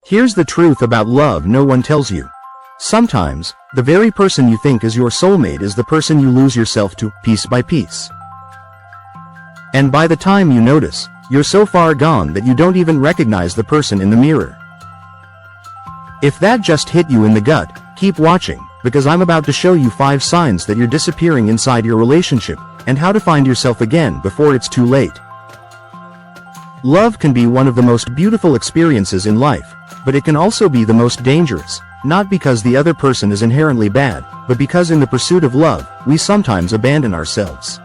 Here's the truth about love no one tells you. Sometimes, the very person you think is your soulmate is the person you lose yourself to, piece by piece. And by the time you notice, you're so far gone that you don't even recognize the person in the mirror. If that just hit you in the gut, keep watching, because I'm about to show you 5 signs that you're disappearing inside your relationship, and how to find yourself again before it's too late. Love can be one of the most beautiful experiences in life, but it can also be the most dangerous, not because the other person is inherently bad, but because in the pursuit of love, we sometimes abandon ourselves.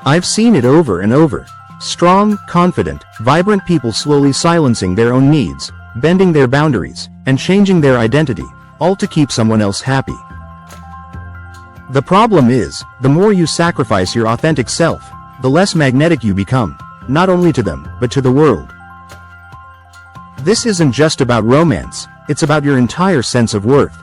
I've seen it over and over. Strong, confident, vibrant people slowly silencing their own needs, bending their boundaries, and changing their identity, all to keep someone else happy. The problem is, the more you sacrifice your authentic self, the less magnetic you become, not only to them, but to the world. This isn't just about romance, it's about your entire sense of worth.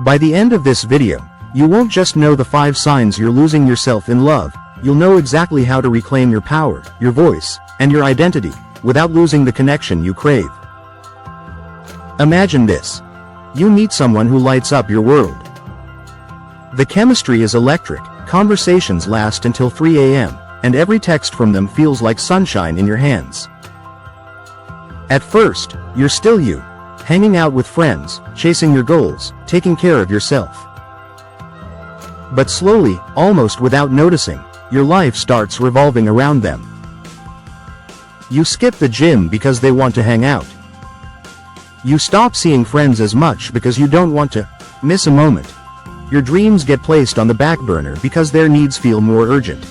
By the end of this video, you won't just know the 5 signs you're losing yourself in love, you'll know exactly how to reclaim your power, your voice, and your identity, without losing the connection you crave. Imagine this. You meet someone who lights up your world. The chemistry is electric, conversations last until 3 a.m., and every text from them feels like sunshine in your hands. At first, you're still you, hanging out with friends, chasing your goals, taking care of yourself. But slowly, almost without noticing, your life starts revolving around them. You skip the gym because they want to hang out. You stop seeing friends as much because you don't want to miss a moment. Your dreams get placed on the back burner because their needs feel more urgent.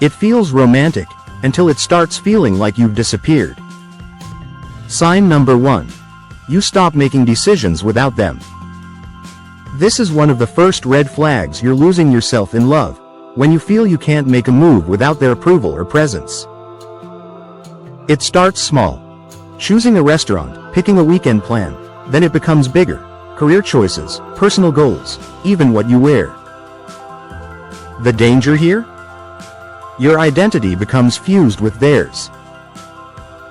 It feels romantic, until it starts feeling like you've disappeared. Sign number 1. You stop making decisions without them. This is one of the first red flags you're losing yourself in love, when you feel you can't make a move without their approval or presence. It starts small. Choosing a restaurant, picking a weekend plan, then it becomes bigger. Career choices, personal goals, even what you wear. The danger here? Your identity becomes fused with theirs.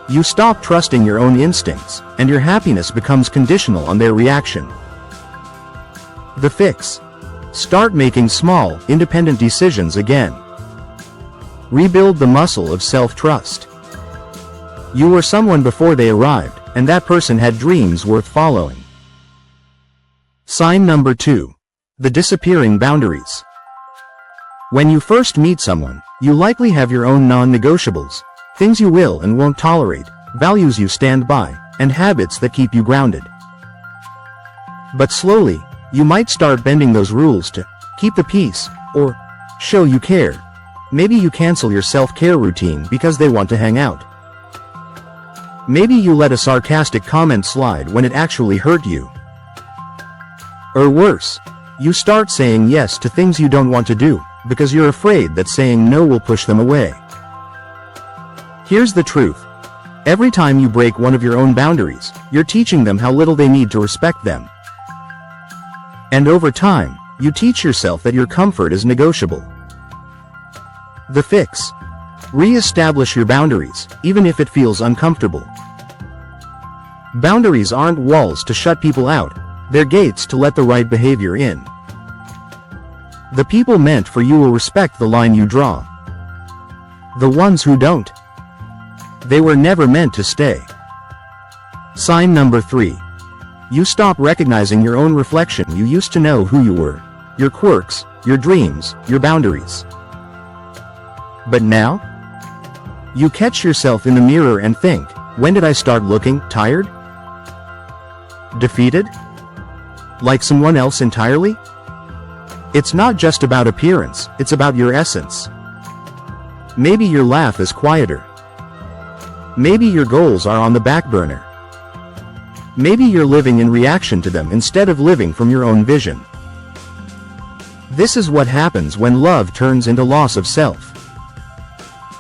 You stop trusting your own instincts, and your happiness becomes conditional on their reaction. The fix: start making small, independent decisions again. Rebuild the muscle of self-trust. You were someone before they arrived, and that person had dreams worth following. Sign number 2. The disappearing boundaries. When you first meet someone, you likely have your own non-negotiables, things you will and won't tolerate, values you stand by, and habits that keep you grounded. But slowly, you might start bending those rules to keep the peace, or show you care. Maybe you cancel your self-care routine because they want to hang out. Maybe you let a sarcastic comment slide when it actually hurt you. Or worse, you start saying yes to things you don't want to do, because you're afraid that saying no will push them away. Here's the truth. Every time you break one of your own boundaries, you're teaching them how little they need to respect them. And over time, you teach yourself that your comfort is negotiable. The fix: re-establish your boundaries, even if it feels uncomfortable. Boundaries aren't walls to shut people out, they're gates to let the right behavior in. The people meant for you will respect the line you draw. The ones who don't, they were never meant to stay. Sign number 3. You stop recognizing your own reflection. You used to know who you were, your quirks, your dreams, your boundaries. But now? You catch yourself in the mirror and think, when did I start looking tired? Defeated? Like someone else entirely? It's not just about appearance, it's about your essence. Maybe your laugh is quieter. Maybe your goals are on the back burner. Maybe you're living in reaction to them instead of living from your own vision. This is what happens when love turns into loss of self.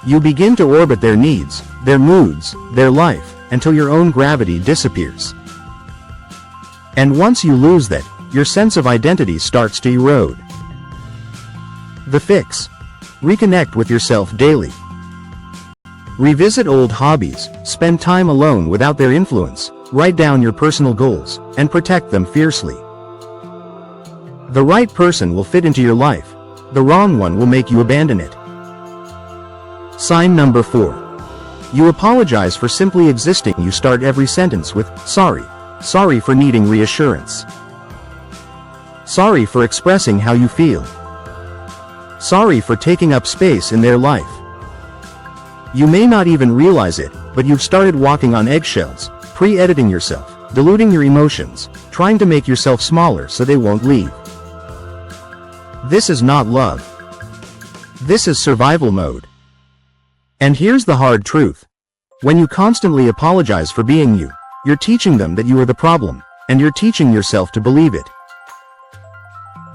You begin to orbit their needs, their moods, their life, until your own gravity disappears. And once you lose that, your sense of identity starts to erode. The fix: reconnect with yourself daily. Revisit old hobbies, spend time alone without their influence, write down your personal goals, and protect them fiercely. The right person will fit into your life. The wrong one will make you abandon it. Sign number 4. You apologize for simply existing. You start every sentence with, sorry. Sorry for needing reassurance. Sorry for expressing how you feel. Sorry for taking up space in their life. You may not even realize it, but you've started walking on eggshells, pre-editing yourself, diluting your emotions, trying to make yourself smaller so they won't leave. This is not love. This is survival mode. And here's the hard truth. When you constantly apologize for being you, you're teaching them that you are the problem, and you're teaching yourself to believe it.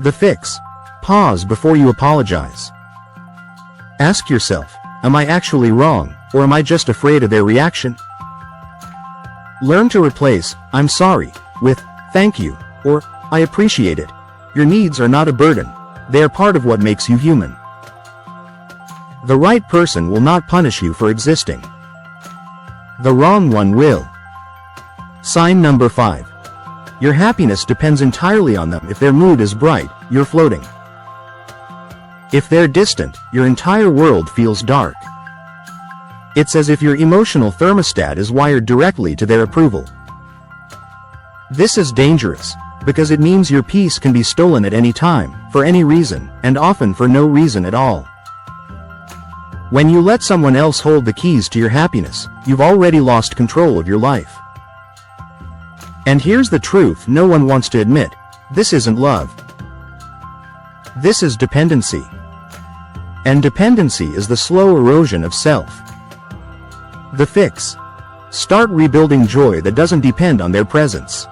The fix: pause before you apologize. Ask yourself, am I actually wrong, or am I just afraid of their reaction? Learn to replace, I'm sorry, with, thank you, or, I appreciate it. Your needs are not a burden. They are part of what makes you human. The right person will not punish you for existing. The wrong one will. Sign number 5. Your happiness depends entirely on them. If their mood is bright, you're floating. If they're distant, your entire world feels dark. It's as if your emotional thermostat is wired directly to their approval. This is dangerous, because it means your peace can be stolen at any time, for any reason, and often for no reason at all. When you let someone else hold the keys to your happiness, you've already lost control of your life. And here's the truth no one wants to admit: this isn't love. This is dependency. And dependency is the slow erosion of self. The fix: start rebuilding joy that doesn't depend on their presence.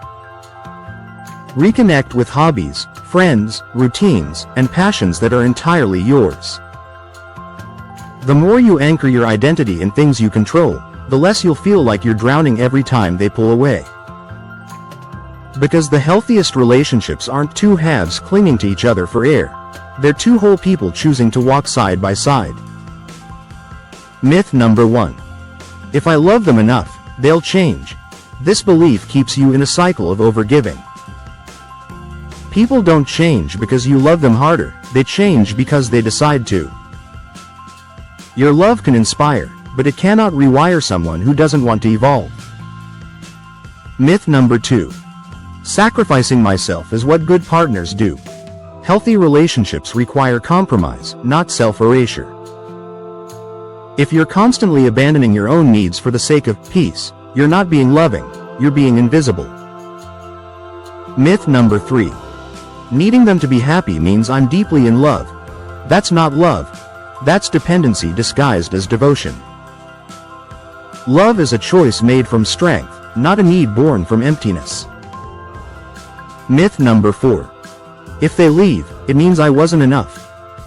Reconnect with hobbies, friends, routines, and passions that are entirely yours. The more you anchor your identity in things you control, the less you'll feel like you're drowning every time they pull away. Because the healthiest relationships aren't two halves clinging to each other for air. They're two whole people choosing to walk side by side. Myth number 1. If I love them enough, they'll change. This belief keeps you in a cycle of overgiving. People don't change because you love them harder, they change because they decide to. Your love can inspire, but it cannot rewire someone who doesn't want to evolve. Myth number 2. Sacrificing myself is what good partners do. Healthy relationships require compromise, not self-erasure. If you're constantly abandoning your own needs for the sake of peace, you're not being loving, you're being invisible. Myth number 3. Needing them to be happy means I'm deeply in love. That's not love. That's dependency disguised as devotion. Love is a choice made from strength, not a need born from emptiness. Myth number 4. If they leave, it means I wasn't enough.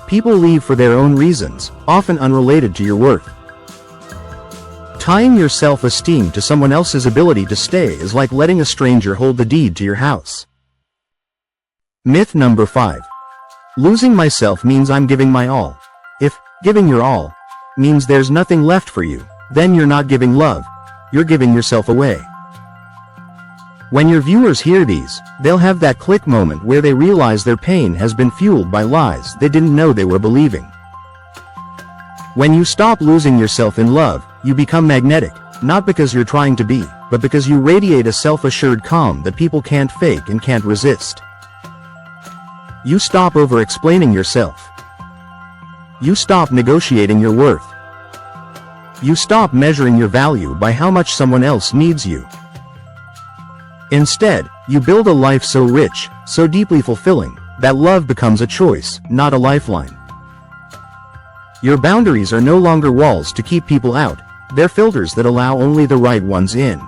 People leave for their own reasons, often unrelated to your worth. Tying your self-esteem to someone else's ability to stay is like letting a stranger hold the deed to your house. Myth number 5. Losing myself means I'm giving my all. If giving your all means there's nothing left for you, then you're not giving love, you're giving yourself away. When your viewers hear these, they'll have that click moment where they realize their pain has been fueled by lies they didn't know they were believing. When you stop losing yourself in love, you become magnetic, not because you're trying to be, but because you radiate a self-assured calm that people can't fake and can't resist. You stop over-explaining yourself. You stop negotiating your worth. You stop measuring your value by how much someone else needs you. Instead, you build a life so rich, so deeply fulfilling, that love becomes a choice, not a lifeline. Your boundaries are no longer walls to keep people out, they're filters that allow only the right ones in.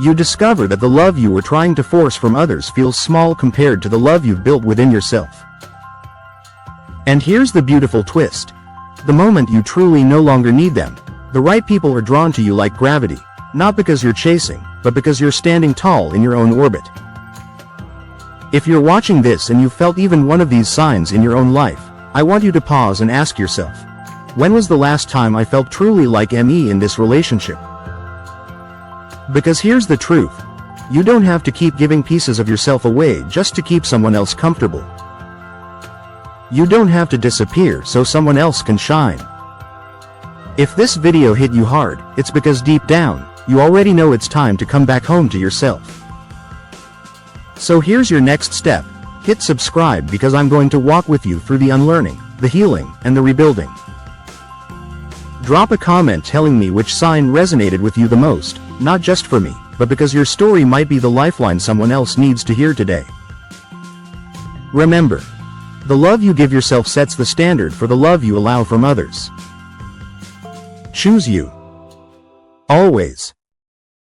You discover that the love you were trying to force from others feels small compared to the love you've built within yourself. And here's the beautiful twist. The moment you truly no longer need them, the right people are drawn to you like gravity, not because you're chasing, but because you're standing tall in your own orbit. If you're watching this and you've felt even one of these signs in your own life, I want you to pause and ask yourself, When was the last time I felt truly like me in this relationship? Because here's the truth. You don't have to keep giving pieces of yourself away just to keep someone else comfortable. You don't have to disappear so someone else can shine. If this video hit you hard, it's because deep down, you already know it's time to come back home to yourself. So here's your next step. Hit subscribe because I'm going to walk with you through the unlearning, the healing, and the rebuilding. Drop a comment telling me which sign resonated with you the most, not just for me, but because your story might be the lifeline someone else needs to hear today. Remember, the love you give yourself sets the standard for the love you allow from others. Choose you. Always.